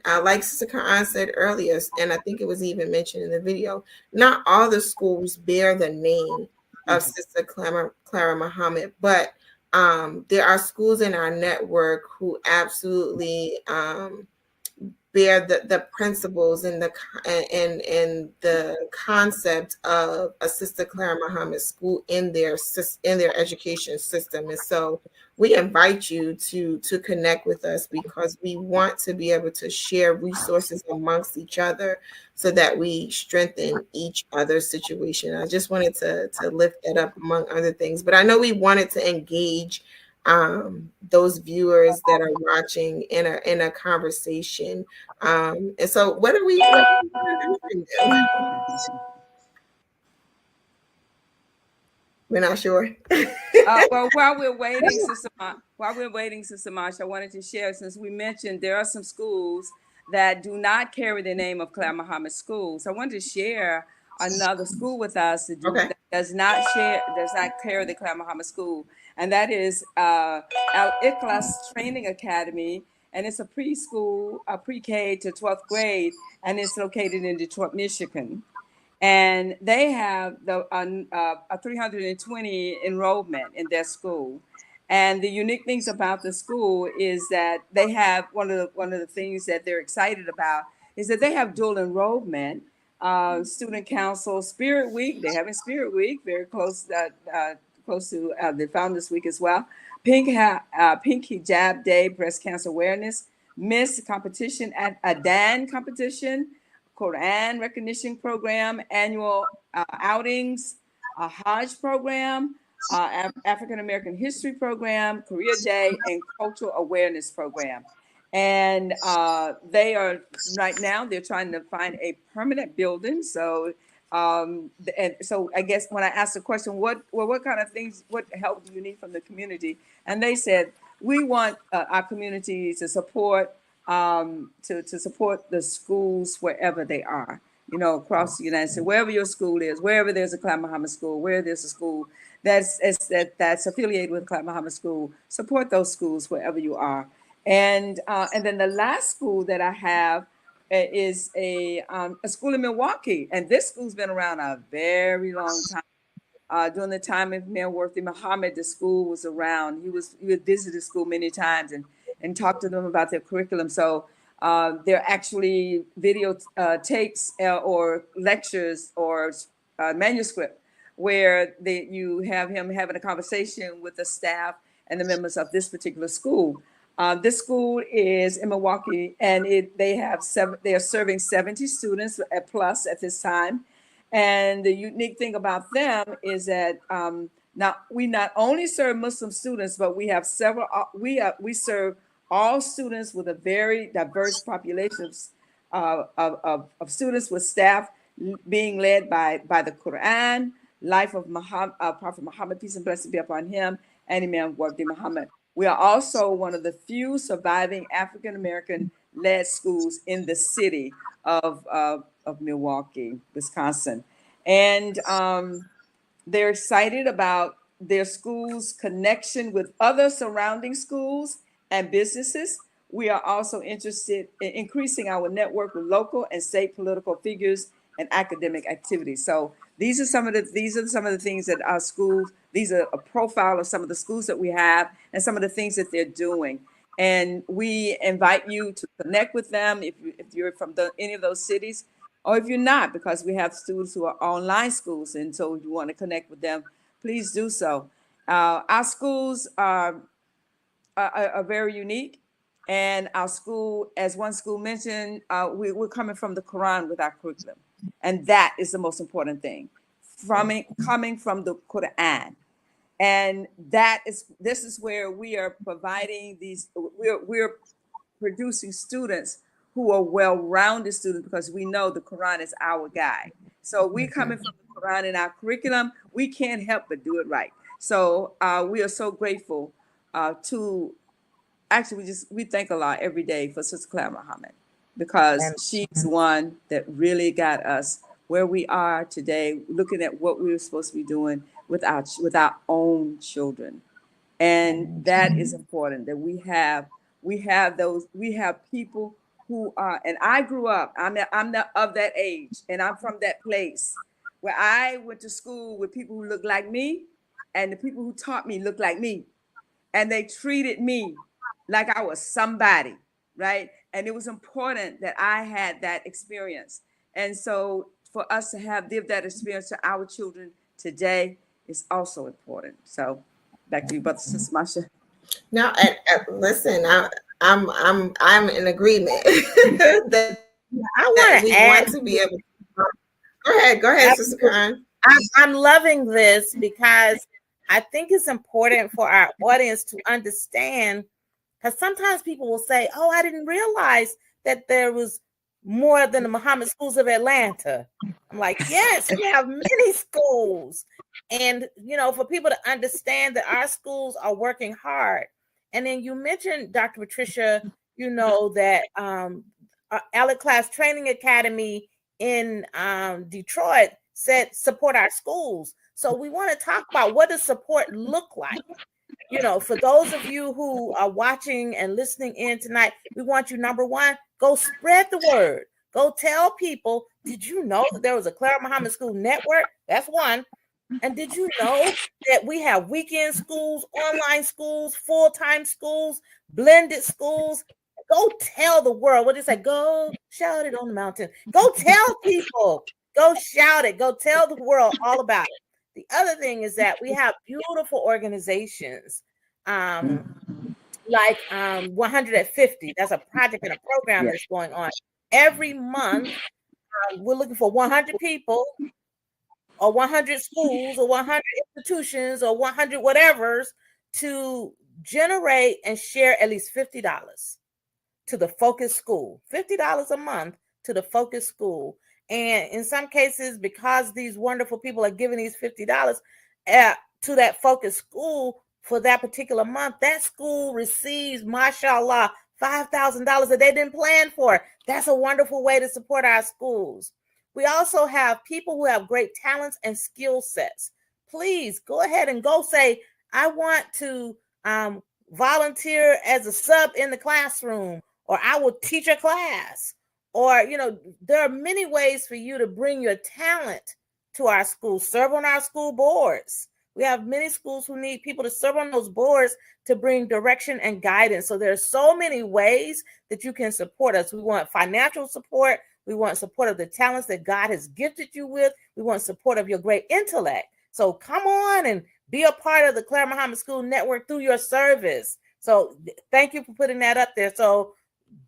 like Sister Khan said earlier, and I think it was even mentioned in the video, not all the schools bear the name of Sister Clara Muhammad, but there are schools in our network who absolutely bear the principles and the concept of a Sister Clara Muhammad school in their education system. And so we invite you to connect with us, because we want to be able to share resources amongst each other so that we strengthen each other's situation. I just wanted to lift that up among other things, but I know we wanted to engage those viewers that are watching in a conversation. And so what are we doing? We're not sure. Well, while we're waiting, Sister Marsh, I wanted to share, since we mentioned there are some schools that do not carry the name of Claire Muhammad Schools. I wanted to share another school with us Okay. that does not carry the Claire Muhammad School, and that is Al Ikhlas Training Academy, and it's a preschool, a pre-K to 12th grade, and it's located in Detroit, Michigan. And they have a 320 enrollment in their school. And the unique things about the school is that they have one of the things that they're excited about is that they have dual enrollment, student council, Spirit Week. They're having Spirit Week very close to the Founders Week as well. Pink Hijab Day, breast cancer awareness, Miss competition at a Dan competition, Quran recognition program, annual outings, a Hajj program, African American history program, Korea Day, and cultural awareness program. And they are right now, they're trying to find a permanent building. So and so I guess when I asked the question, what kind of things, what help do you need from the community? And they said, we want our community to support to support the schools wherever they are, you know, across the United States, wherever your school is, wherever there's a Clyde Muhammad school, where there's a school that's affiliated with Clyde Muhammad School, support those schools wherever you are. And then the last school that I have is a school in Milwaukee, and this school's been around a very long time. During the time of Mayor Worthy Muhammad, the school was around. He would visit the school many times and talk to them about their curriculum. So they're actually video tapes or lectures or manuscript where you have him having a conversation with the staff and the members of this particular school. This school is in Milwaukee, and they are serving 70 students at plus at this time. And the unique thing about them is that now we not only serve Muslim students, but we have several. We serve all students with a very diverse population of students, with staff being led by the Quran, life of Muhammad, Prophet Muhammad, peace and blessing be upon him, and Imam Wardi Muhammad. We are also one of the few surviving African American led schools in the city of Milwaukee, Wisconsin. And they're excited about their school's connection with other surrounding schools and businesses, We are also interested in increasing our network with local and state political figures and academic activities. So these are some of the things that our schools, these are a profile of some of the schools that we have and some of the things that they're doing. And we invite you to connect with them if you're from any of those cities, or if you're not, because we have students who are online schools, and so if you want to connect with them, please do so. Our schools are very unique, and our school, as one school mentioned, we're coming from the Quran with our curriculum, and that is the most important thing, coming from the Quran. And this is where we are providing we're producing students who are well-rounded students, because we know the Quran is our guide. So we coming from the Quran in our curriculum, we can't help but do it right. So we are so grateful to actually we thank Allah every day for Sister Claire Muhammad, because she's one that really got us where we are today, looking at what we were supposed to be doing with our own children. And that is important, that we have people who are, and I grew up, I'm of that age, and I'm from that place where I went to school with people who looked like me, and the people who taught me looked like me, and they treated me like I was somebody, right? And it was important that I had that experience. And so for us to give that experience to our children today is also important. So back to you, Brother Sister Masha. No, listen, I'm in agreement that I we want to be able to. Go ahead, Sister Khan. I'm loving this because I think it's important for our audience to understand, because sometimes people will say, oh, I didn't realize that there was more than the Muhammad Schools of Atlanta. I'm like, yes, we have many schools. And, for people to understand that our schools are working hard. And then you mentioned, Dr. Patricia, that Alec Class Training Academy in Detroit said support our schools. So we want to talk about, what does support look like? For those of you who are watching and listening in tonight, we want you, number one, go spread the word. Go tell people, did you know that there was a Clara Muhammad School network? That's one. And did you know that we have weekend schools, online schools, full-time schools, blended schools? Go tell the world. What did it say? Go shout it on the mountain. Go tell people. Go shout it. Go tell the world all about it. The other thing is that we have beautiful organizations like 150. That's a project and a program that's going on. Every month, we're looking for 100 people or 100 schools or 100 institutions or 100 whatevers to generate and share at least $50 to the focus school. $50 a month to the focus school. And in some cases, because these wonderful people are giving these $50 to that focus school for that particular month, that school receives, mashallah, $5,000 that they didn't plan for. That's a wonderful way to support our schools. We also have people who have great talents and skill sets. Please go ahead and go say, I want to volunteer as a sub in the classroom, or I will teach a class. Or, there are many ways for you to bring your talent to our schools. Serve on our school boards. We have many schools who need people to serve on those boards to bring direction and guidance. So there's so many ways that you can support us. We want financial support. We want support of the talents that God has gifted you with. We want support of your great intellect. So come on and be a part of the Clara Muhammad School Network through your service. So thank you for putting that up there. So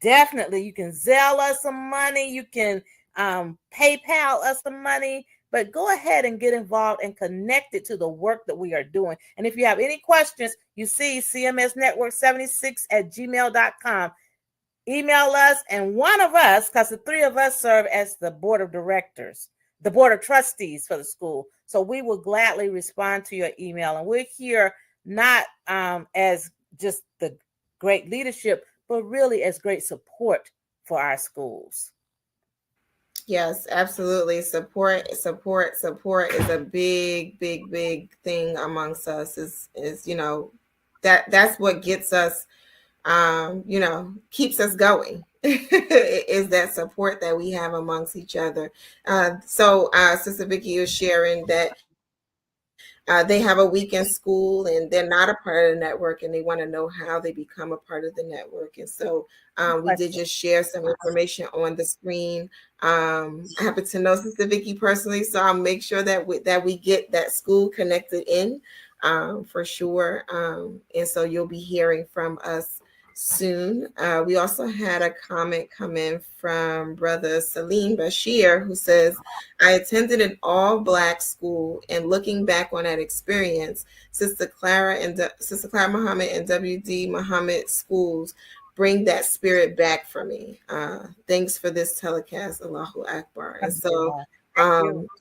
definitely you can Zelle us some money. You can PayPal us some money. But go ahead and get involved and connected to the work that we are doing. And if you have any questions, you see CMS Network 76@gmail.com. Email us, and one of us, because the three of us serve as the board of directors, the board of trustees for the school. So we will gladly respond to your email. And we're here not as just the great leadership, but really as great support for our schools. Yes, absolutely. Support is a big thing amongst us. Is that's what gets us keeps us going. Is that support that we have amongst each other. So Sister Vicky is sharing that they have a week in school and they're not a part of the network, and they want to know how they become a part of the network. And so we did just share some information on the screen. I happen to know Sister Vicky personally, so I'll make sure that we get that school connected in for sure. And so you'll be hearing from us soon. We also had a comment come in from Brother Salim Bashir, who says, I attended an all-Black school, and looking back on that experience, Sister Clara Muhammad and W.D. Muhammad schools bring that spirit back for me. Thanks for this telecast, Allahu Akbar. And so,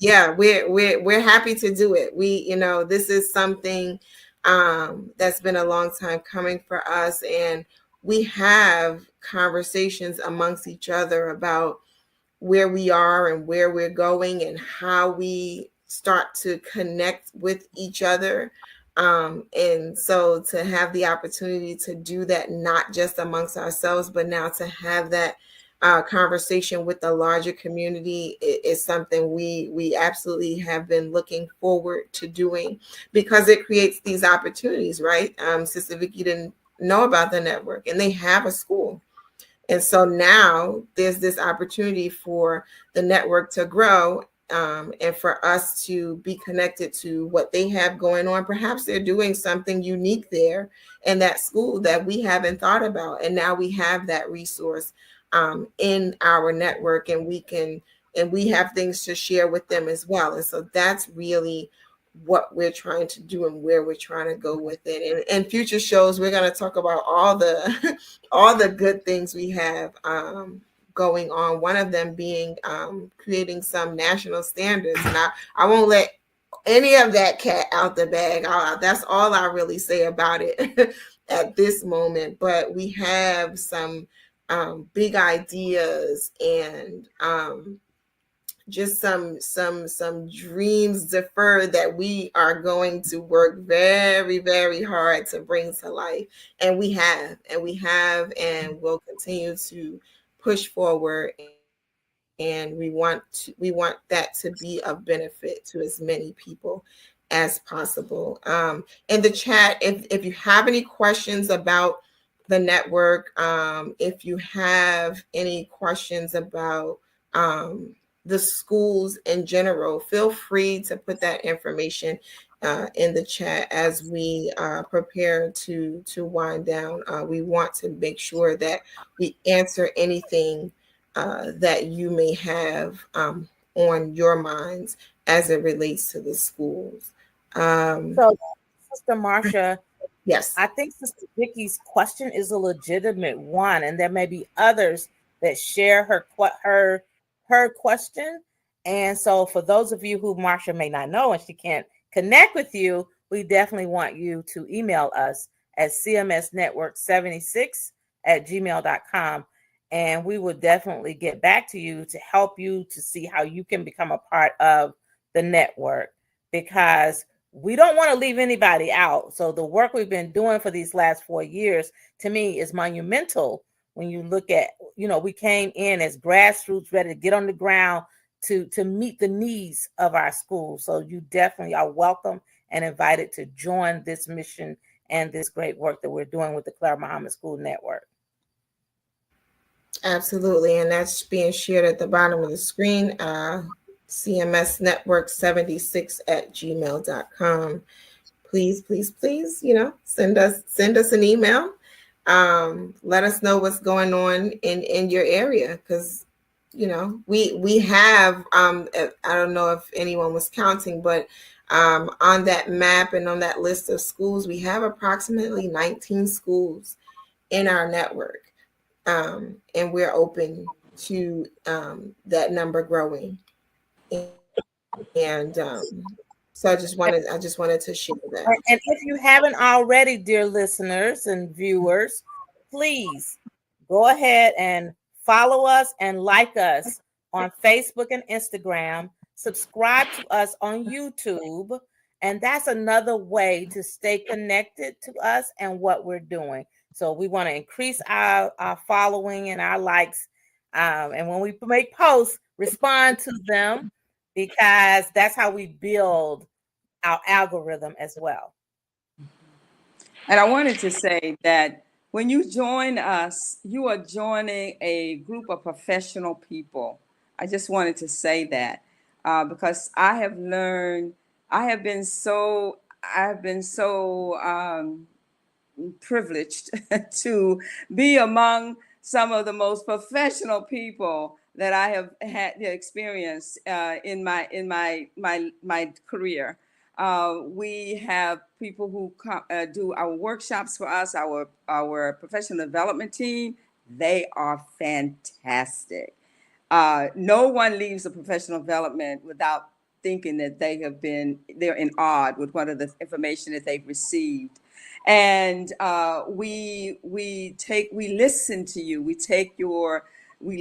yeah, we're happy to do it. This is something that's been a long time coming for us, and we have conversations amongst each other about where we are and where we're going and how we start to connect with each other. And so to have the opportunity to do that, not just amongst ourselves, but now to have that conversation with the larger community is something we absolutely have been looking forward to doing, because it creates these opportunities, right? Sister Vicky didn't know about the network, and they have a school. And so now there's this opportunity for the network to grow, and for us to be connected to what they have going on. Perhaps they're doing something unique there in that school that we haven't thought about. And now we have that resource in our network, and we have things to share with them as well. And so that's really what we're trying to do and where we're trying to go with it. And future shows, we're going to talk about all the all the good things we have going on. One of them being creating some national standards. And I won't let any of that cat out the bag. That's all I really say about it at this moment. But we have some big ideas, and just some dreams deferred that we are going to work very, very hard to bring to life. And we have and will continue to push forward, and we want that to be of benefit to as many people as possible. In the chat, if you have any questions about the network, if you have any questions about the schools in general, feel free to put that information in the chat as we prepare to wind down. We want to make sure that we answer anything that you may have on your minds as it relates to the schools. So, Sister Marsha, yes, I think Sister Vicky's question is a legitimate one, and there may be others that share her question. And so, for those of you who Marsha may not know and she can't connect with you, we definitely want you to email us at cmsnetwork76@gmail.com. And we will definitely get back to you to help you to see how you can become a part of the network, because we don't want to leave anybody out. So the work we've been doing for these last 4 years, to me, is monumental. When you look at, we came in as grassroots, ready to get on the ground to meet the needs of our school. So you definitely are welcome and invited to join this mission and this great work that we're doing with the Clara Muhammad School Network. Absolutely. And that's being shared at the bottom of the screen. CMS Network 76@gmail.com. Please, please, please, send us an email. Let us know what's going on in your area, because we have I don't know if anyone was counting, but on that map and on that list of schools, we have approximately 19 schools in our network, and we're open to that number growing. And so I just wanted to share that. And if you haven't already, dear listeners and viewers, please go ahead and follow us and like us on Facebook and Instagram. Subscribe to us on YouTube. And that's another way to stay connected to us and what we're doing. So we want to increase our following and our likes. And when we make posts, respond to them, because that's how we build our algorithm as well. And I wanted to say that when you join us, you are joining a group of professional people. I just wanted to say that because I have learned, I have been so privileged to be among some of the most professional people that I have had the experience in my career. We have people who do our workshops for us, our professional development team. They are fantastic. No one leaves a professional development without thinking that they're in awe with what of the information that they've received. And we listen to you. We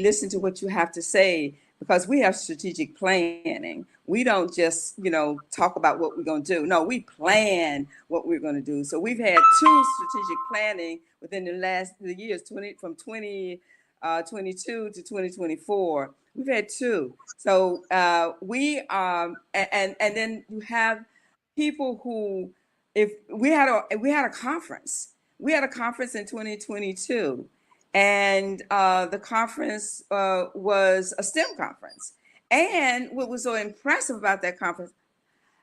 listen to what you have to say, because we have strategic planning. We don't just, talk about what we're going to do. No, we plan what we're going to do. So we've had two strategic planning within the years, from 2022 to 2024. We've had two. So we and then you have people who, if we had a conference. We had a conference in 2022, and the conference was a STEM conference. And what was so impressive about that conference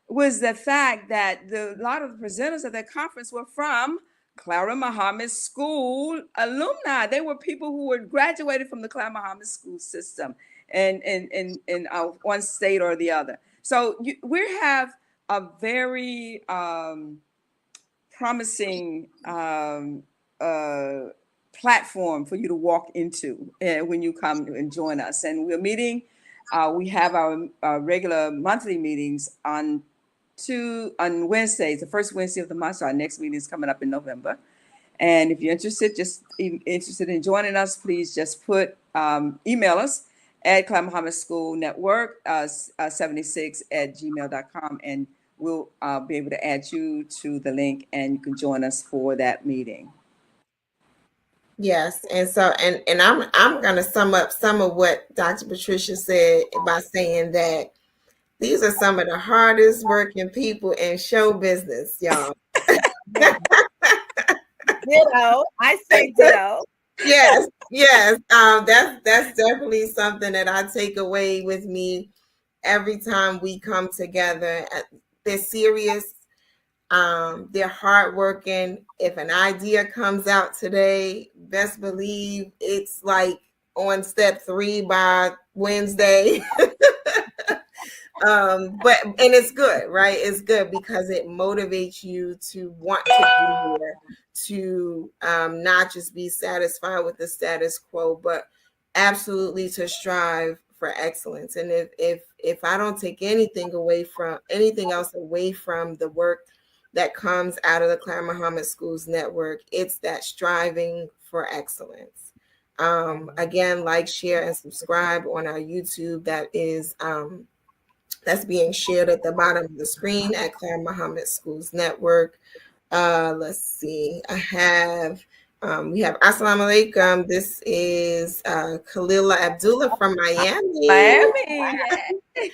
was the fact that a lot of the presenters at that conference were from Clara Muhammad School alumni. They were people who were graduated from the Clara Muhammad School system in one state or the other. So we have a very promising platform for you to walk into when you come and join us. And we're meeting. We have our regular monthly meetings on Wednesdays, the first Wednesday of the month. So our next meeting is coming up in November. And if you're interested in joining us, please just email us at Clara Muhammad School Network 76@gmail.com, and we'll be able to add you to the link, and you can join us for that meeting. Yes, and so and I'm going to sum up some of what Dr. Patricia said by saying that these are some of the hardest working people in show business, y'all. Ditto. I say ditto. Yes. That's definitely something that I take away with me every time we come together. They're serious. They're hardworking. If an idea comes out today, best believe it's like on step 3 by Wednesday. And it's good, right? It's good because it motivates you to want to do more, to not just be satisfied with the status quo, but absolutely to strive for excellence. And if I don't take anything else away from the work that comes out of the Clara Muhammad Schools Network, it's that striving for excellence. Again, like, share, and subscribe on our YouTube. That's being shared at the bottom of the screen at Clara Muhammad Schools Network. Let's see. We have Assalamu Alaikum. This is Khalila Abdullah from Miami. She's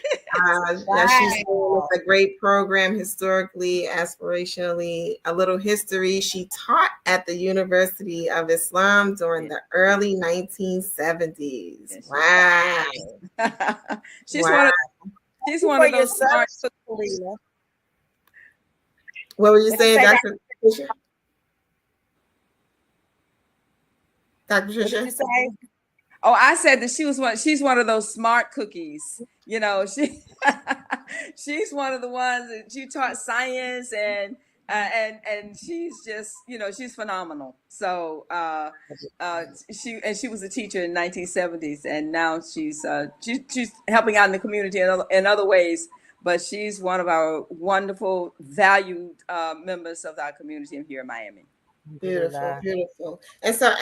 saying it's a great program, historically, aspirationally. A little history. She taught at the University of Islam during the early 1970s. Wow. She's one of those smart. What were you saying, Dr. Patricia? Dr. Patricia? Oh, I said that she's one of those smart cookies. She's one of the ones that she taught science and she's just, she's phenomenal. So she was a teacher in 1970s, and now she's helping out in the community in other ways. But she's one of our wonderful, valued members of our community here in Miami. Beautiful. And so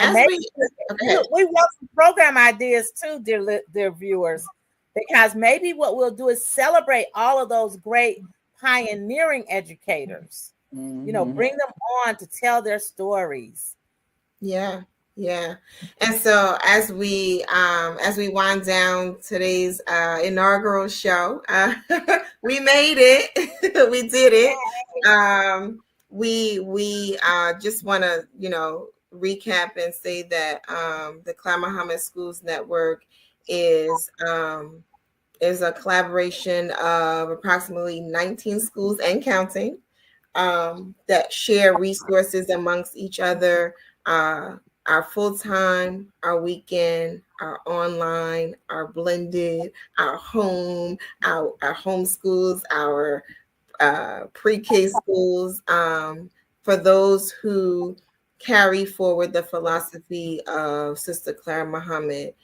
we want some program ideas too, dear viewers, because maybe what we'll do is celebrate all of those great pioneering educators. Mm-hmm. Bring them on to tell their stories. Yeah, yeah. And so as we wind down today's inaugural show, we made it. We did it. We just want to, recap and say that the Claire Muhammad Schools Network is is a collaboration of approximately 19 schools and counting, that share resources amongst each other, our full time, our weekend, our online, our blended, our home, our homeschools, our pre-K schools, for those who carry forward the philosophy of Sister Clara Muhammad,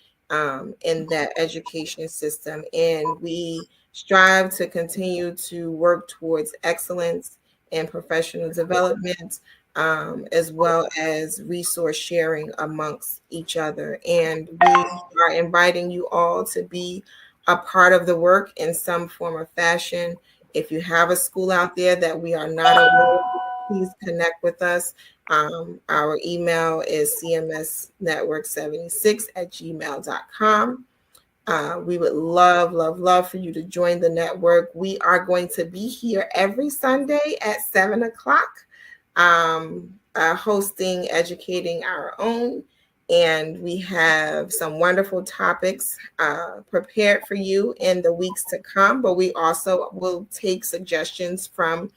in that education system. And we strive to continue to work towards excellence and professional development, as well as resource sharing amongst each other. And we are inviting you all to be a part of the work in some form or fashion. If you have a school out there that we are not aware of, please connect with us. Our email is cmsnetwork76@gmail.com. We would love, love, love for you to join the network. We are going to be here every Sunday at 7 o'clock, hosting Educating Our Own. And we have some wonderful topics prepared for you in the weeks to come. But we also will take suggestions from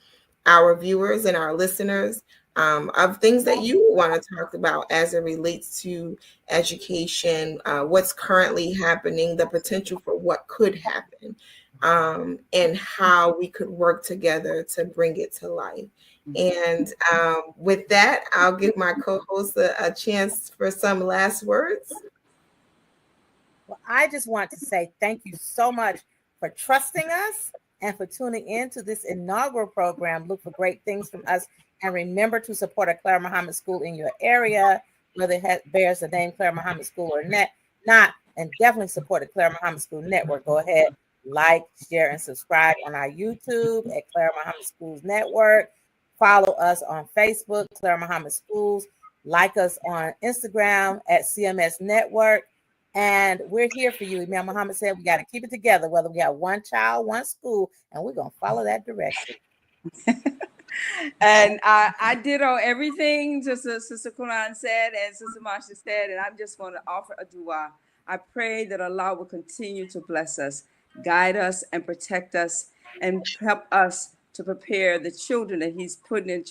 our viewers and our listeners, of things that you want to talk about as it relates to education, what's currently happening, the potential for what could happen, and how we could work together to bring it to life. And with that, I'll give my co-host a chance for some last words. Well, I just want to say thank you so much for trusting us and for tuning in to this inaugural program. Look for great things from us. And remember to support a Clara Muhammad school in your area, whether it bears the name Clara Muhammad School or not. And definitely support the Clara Muhammad School Network. Go ahead, like, share, and subscribe on our YouTube at Clara Muhammad Schools Network. Follow us on Facebook, Clara Muhammad Schools. Like us on Instagram at CMS Network. And we're here for you. Imam Muhammad said we got to keep it together, whether we have one child, one school, and we're going to follow that direction. And I ditto everything just as Sister Quran said and Sister Marsha said, and I just want to offer a dua. I pray that Allah will continue to bless us, guide us, and protect us, and help us to prepare the children that He's put in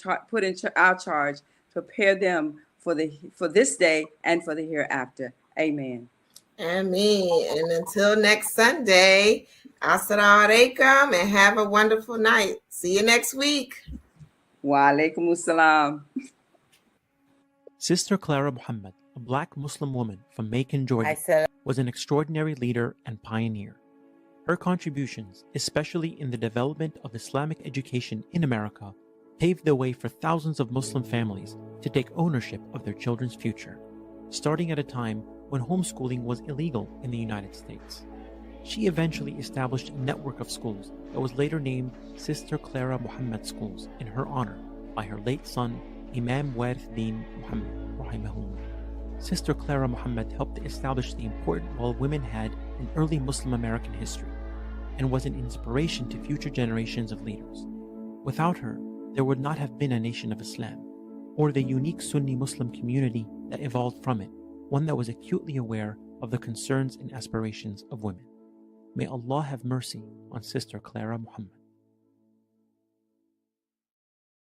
our charge, prepare them for this day and for the hereafter. Amen. Ameen. And until next Sunday, assalamu alaikum, and have a wonderful night. See you next week. Wa alaikum assalam. Sister Clara Muhammad, a Black Muslim woman from Macon, Georgia, was an extraordinary leader and pioneer. Her contributions, especially in the development of Islamic education in America, paved the way for thousands of Muslim families to take ownership of their children's future, starting at a time when homeschooling was illegal in the United States. She eventually established a network of schools that was later named Sister Clara Muhammad Schools in her honor by her late son, Imam Warith Din Muhammad, rahimahullah. Sister Clara Muhammad helped establish the important role women had in early Muslim American history and was an inspiration to future generations of leaders. Without her, there would not have been a nation of Islam, or the unique Sunni Muslim community that evolved from it, one that was acutely aware of the concerns and aspirations of women. May Allah have mercy on Sister Clara Muhammad.